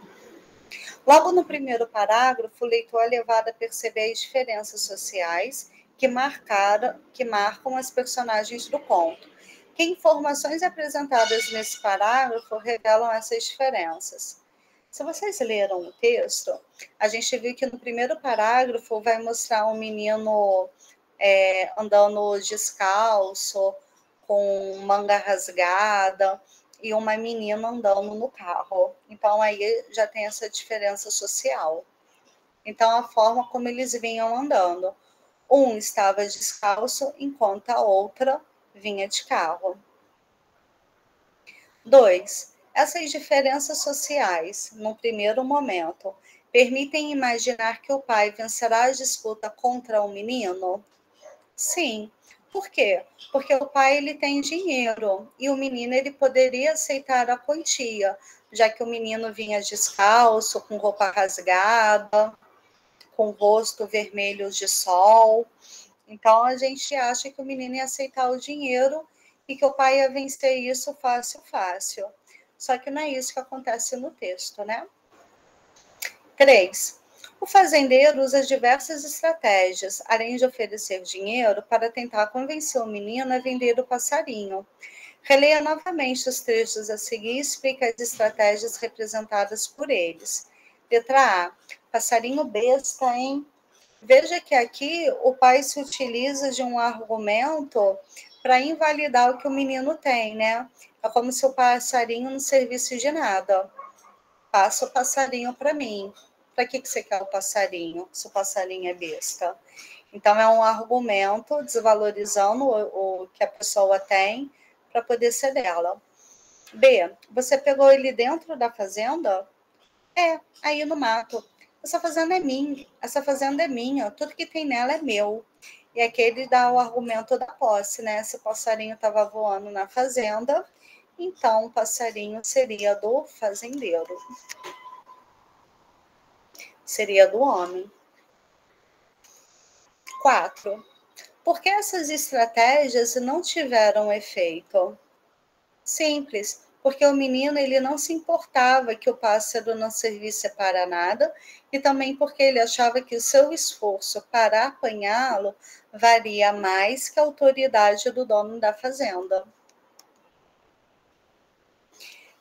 Logo no primeiro parágrafo, o leitor é levado a perceber as diferenças sociais que marcam as personagens do conto. Que informações apresentadas nesse parágrafo revelam essas diferenças? Se vocês leram o texto, a gente viu que no primeiro parágrafo vai mostrar um menino andando descalço, com manga rasgada, e uma menina andando no carro. Então, aí já tem essa diferença social. Então, a forma como eles vinham andando. Um estava descalço, enquanto a outra vinha de carro. 2. Essas diferenças sociais, no primeiro momento, permitem imaginar que o pai vencerá a disputa contra o menino? Sim. Por quê? Porque o pai ele tem dinheiro e o menino ele poderia aceitar a quantia, já que o menino vinha descalço, com roupa rasgada, com o rosto vermelho de sol. Então a gente acha que o menino ia aceitar o dinheiro e que o pai ia vencer isso fácil, fácil. Só que não é isso que acontece no texto, né? 3. O fazendeiro usa diversas estratégias, além de oferecer dinheiro, para tentar convencer o menino a vender o passarinho. Releia novamente os trechos a seguir e explica as estratégias representadas por eles. Letra A. Passarinho besta, hein? Veja que aqui o pai se utiliza de um argumento para invalidar o que o menino tem, né? É como se o passarinho não servisse de nada. Passa o passarinho para mim. Para que você quer o passarinho, se o passarinho é besta? Então, é um argumento desvalorizando o que a pessoa tem para poder ser dela. B. Você pegou ele dentro da fazenda? Aí no mato. Essa fazenda é minha, tudo que tem nela é meu. E aqui ele dá o argumento da posse, né? Se o passarinho estava voando na fazenda, então o passarinho seria do fazendeiro. Seria do homem. 4. Por que essas estratégias não tiveram efeito? Simples, porque o menino ele não se importava que o pássaro não servisse para nada e também porque ele achava que o seu esforço para apanhá-lo valia mais que a autoridade do dono da fazenda.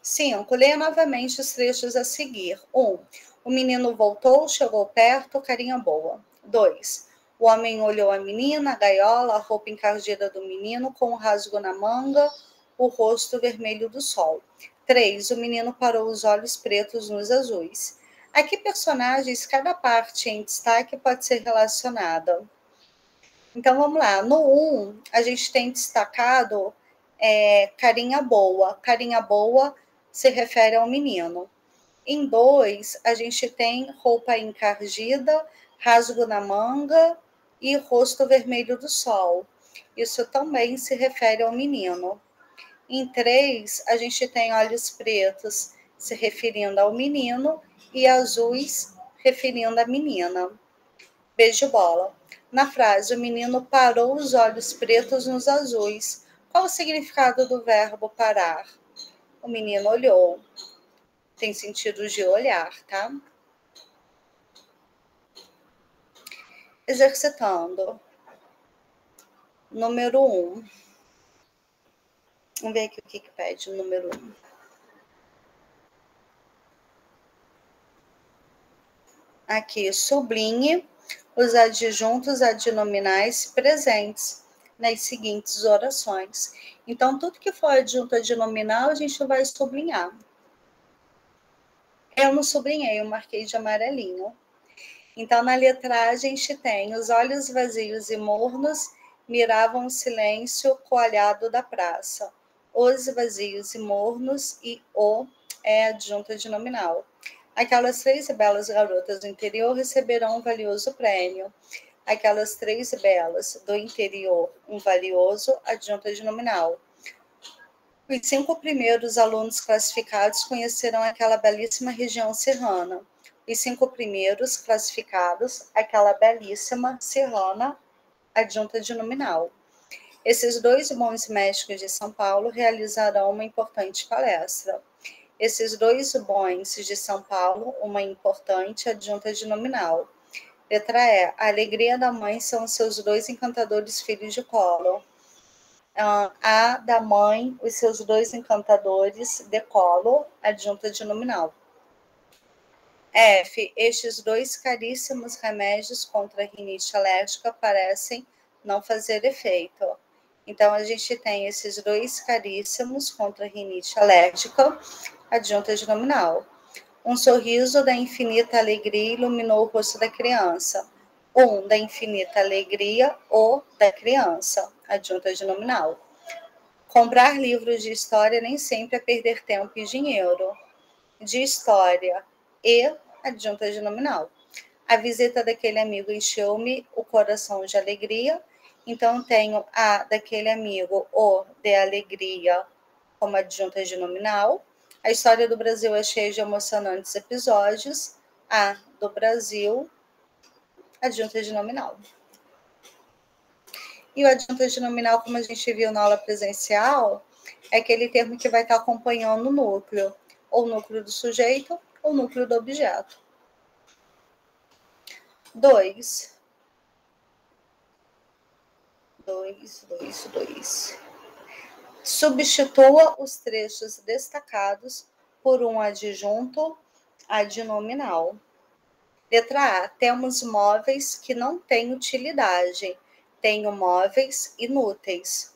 5. Leia novamente os trechos a seguir. 1. O menino voltou, chegou perto, carinha boa. 2. O homem olhou a menina, a gaiola, a roupa encardida do menino, com o rasgo na manga, o rosto vermelho do sol. 3. O menino parou os olhos pretos nos azuis. A que personagens cada parte em destaque pode ser relacionada? Então, vamos lá. No 1, a gente tem destacado carinha boa. Carinha boa se refere ao menino. Em 2, a gente tem roupa encardida, rasgo na manga e rosto vermelho do sol. Isso também se refere ao menino. Em 3, a gente tem olhos pretos se referindo ao menino e azuis referindo à menina. Beijo bola. Na frase, o menino parou os olhos pretos nos azuis. Qual o significado do verbo parar? O menino olhou. Tem sentido de olhar, tá? Exercitando. Número 1. Vamos ver aqui o que pede o número 1. Aqui, sublinhe os adjuntos adnominais presentes. nas seguintes orações. Então, tudo que for adjunto adnominal, a gente vai sublinhar. Eu não sublinhei, eu marquei de amarelinho. Então, na letra A, a gente tem os olhos vazios e mornos miravam o silêncio coalhado da praça. Os vazios e mornos e o é adjunto adnominal. Aquelas 3 belas garotas do interior receberão um valioso prêmio. Aquelas 3 belas do interior, um valioso adjunto adnominal. Os 5 primeiros alunos classificados conhecerão aquela belíssima região serrana. Os 5 primeiros classificados, aquela belíssima serrana, adjunta adnominal. Esses 2 bons médicos de São Paulo realizarão uma importante palestra. Esses 2 bons de São Paulo, uma importante adjunta adnominal. Letra E. A alegria da mãe são os seus 2 encantadores filhos de colo. A da mãe, os seus 2 encantadores de colo, adjunta adnominal. F. Estes 2 caríssimos remédios contra a rinite alérgica parecem não fazer efeito. Então, a gente tem esses 2 caríssimos contra a rinite alérgica, adjunta adnominal. Um sorriso da infinita alegria iluminou o rosto da criança. Da infinita alegria, o da criança, adjunta adnominal. Comprar livros de história nem sempre é perder tempo e dinheiro. De história e adjunta adnominal. A visita daquele amigo encheu-me o coração de alegria. Então, tenho a daquele amigo, o de alegria, como adjunta adnominal. A história do Brasil é cheia de emocionantes episódios. A do Brasil, adjunta adnominal. E o adjunto adnominal, como a gente viu na aula presencial, é aquele termo que vai estar acompanhando o núcleo, ou o núcleo do sujeito, ou o núcleo do objeto. 2. Substitua os trechos destacados por um adjunto adnominal. Letra A. Temos móveis que não têm utilidade. Tenho móveis inúteis.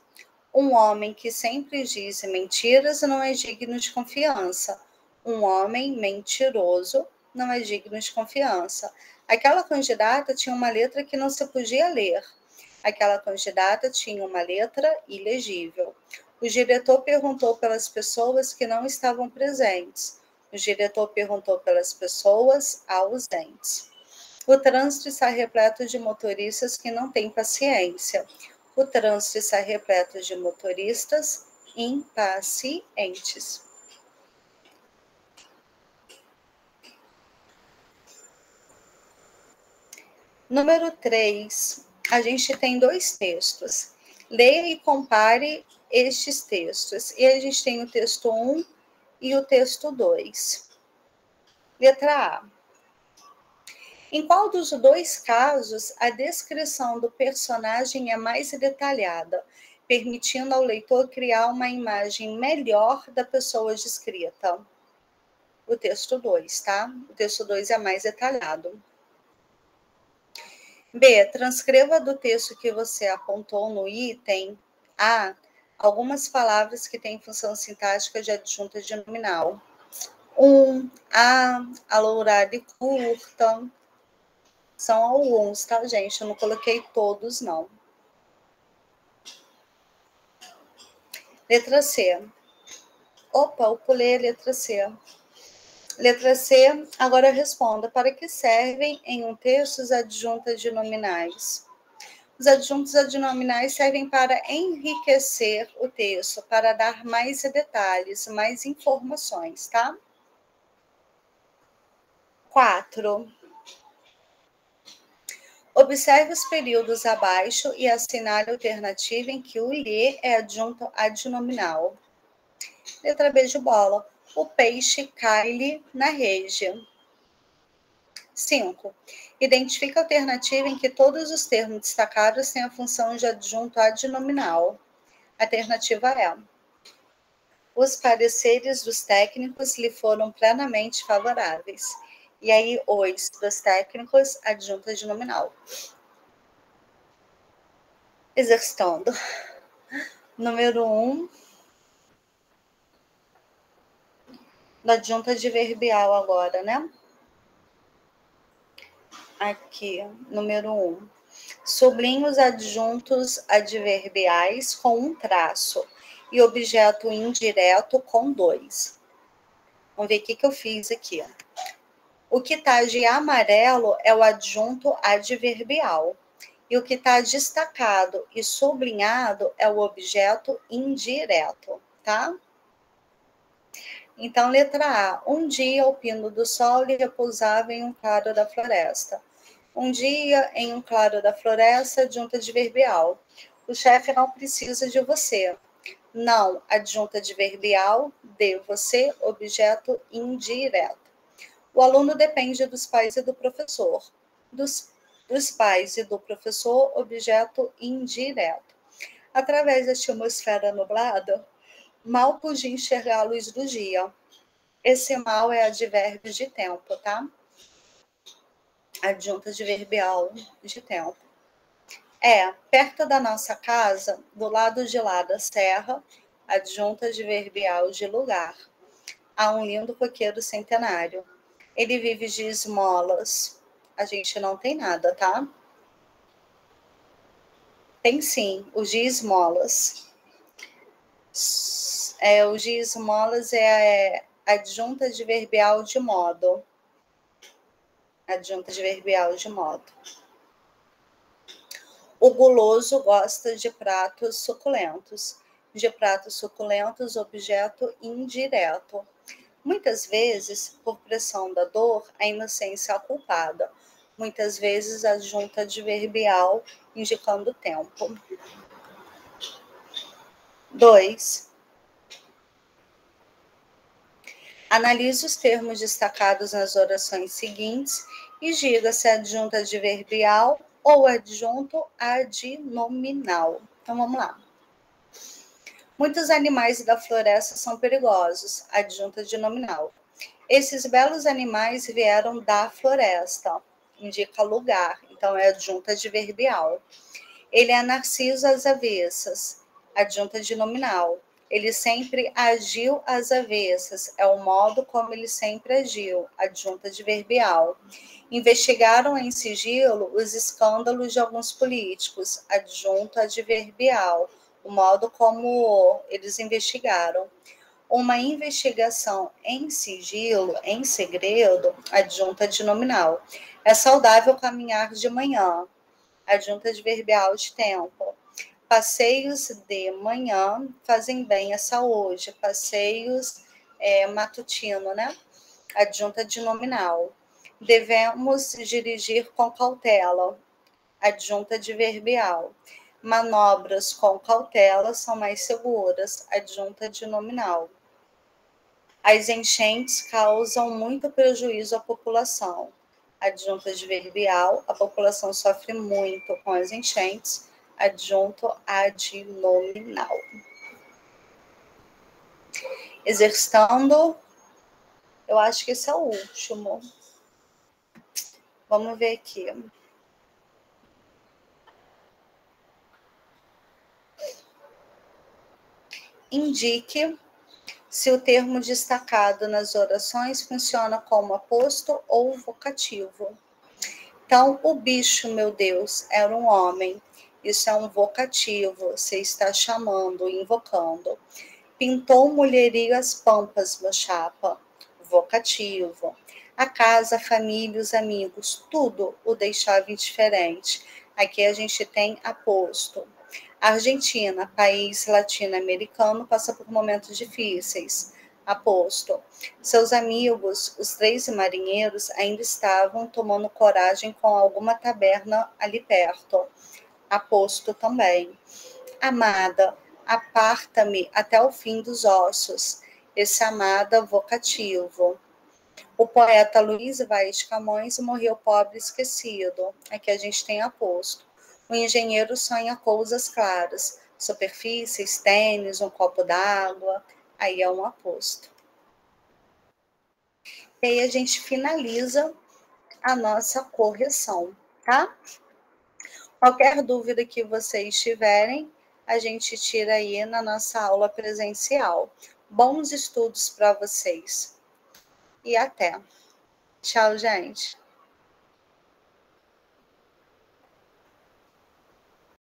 Um homem que sempre diz mentiras não é digno de confiança. Um homem mentiroso não é digno de confiança. Aquela candidata tinha uma letra que não se podia ler. Aquela candidata tinha uma letra ilegível. O diretor perguntou pelas pessoas que não estavam presentes. O diretor perguntou pelas pessoas ausentes. O trânsito está repleto de motoristas que não têm paciência. O trânsito está repleto de motoristas impacientes. Número 3, a gente tem 2 textos. Leia e compare estes textos. E a gente tem o texto 1 e o texto 2. Letra A. Em qual dos 2 casos a descrição do personagem é mais detalhada, permitindo ao leitor criar uma imagem melhor da pessoa descrita? O texto 2, tá? O texto 2 é mais detalhado. B. Transcreva do texto que você apontou no item A algumas palavras que têm função sintática de adjunto adnominal. A lourada e curta. São alguns, tá, gente? Eu não coloquei todos, não. Letra C. Opa, eu pulei a letra C. Letra C, agora responda. Para que servem em um texto os adjuntos adnominais? Os adjuntos adnominais servem para enriquecer o texto, para dar mais detalhes, mais informações, tá? 4. Observe os períodos abaixo e assinale a alternativa em que o lhe é adjunto adnominal. Letra B de bola. O peixe cai-lhe na rede. 5. Identifica a alternativa em que todos os termos destacados têm a função de adjunto adnominal. Alternativa é: os pareceres dos técnicos lhe foram plenamente favoráveis. E aí, os dos técnicos, adjunto adnominal. Exercitando. Número 1, da adjunta adverbial agora, né? Aqui, número 1. Sublinhe os adjuntos adverbiais com um traço e objeto indireto com 2. Vamos ver o que eu fiz aqui. O que está de amarelo é o adjunto adverbial. E o que está destacado e sublinhado é o objeto indireto, tá? Então, letra A. Um dia o pino do sol repousava em um claro da floresta. Um dia, em um claro da floresta, adjunta adverbial. O chefe não precisa de você. Não, adjunta adverbial, de você, objeto indireto. O aluno depende dos pais e do professor. Dos pais e do professor, objeto indireto. Através da atmosfera nublada, mal podia enxergar a luz do dia. Esse mal é advérbio de tempo, tá? Adjunta adverbial de tempo. Perto da nossa casa, do lado de lá da serra, adjunta adverbial de lugar. Há um lindo coqueiro centenário. Ele vive de esmolas. A gente não tem nada, tá? Tem sim, o de esmolas. O de esmolas é adjunta adverbial de modo. Adjunta adverbial de modo. O guloso gosta de pratos suculentos. De pratos suculentos, objeto indireto. Muitas vezes, por pressão da dor, a inocência é a culpada. Muitas vezes, adjunta adverbial indicando tempo. 2. Analise os termos destacados nas orações seguintes e diga se é adjunta adverbial ou adjunto adnominal. Então, vamos lá. Muitos animais da floresta são perigosos, adjunta adnominal. Esses belos animais vieram da floresta, indica lugar, então é adjunta adverbial. Ele é narciso às avessas, adjunta adnominal. Ele sempre agiu às avessas, é o modo como ele sempre agiu, adjunta adverbial. Investigaram em sigilo os escândalos de alguns políticos, adjunto adverbial, o modo como eles investigaram. Uma investigação em sigilo, em segredo, adjunta adnominal. É saudável caminhar de manhã, adjunta adverbial de tempo. Passeios de manhã fazem bem à saúde. Passeios matutino, né? Adjunta adnominal. Devemos dirigir com cautela. Adjunta adverbial. Manobras com cautela são mais seguras. Adjunta adnominal. As enchentes causam muito prejuízo à população. Adjunto adverbial, a população sofre muito com as enchentes. Adjunto adnominal. Exercitando, eu acho que esse é o último. Vamos ver aqui. Indique se o termo destacado nas orações funciona como aposto ou vocativo. Então, o bicho, meu Deus, era um homem. Isso é um vocativo, você está chamando, invocando. Pintou mulherio as pampas, meu chapa. Vocativo. A casa, a família, os amigos, tudo o deixava indiferente. Aqui a gente tem aposto. Argentina, país latino-americano, passa por momentos difíceis. Aposto. Seus amigos, os 13 marinheiros, ainda estavam tomando coragem com alguma taberna ali perto. Aposto também. Amada, aparta-me até o fim dos ossos. Esse amada vocativo. O poeta Luiz Vaz Camões morreu pobre e esquecido. Aqui a gente tem aposto. O engenheiro sonha coisas claras, superfícies, tênis, um copo d'água. Aí é um aposto. E aí a gente finaliza a nossa correção, tá? Qualquer dúvida que vocês tiverem, a gente tira aí na nossa aula presencial. Bons estudos para vocês. E até. Tchau, gente.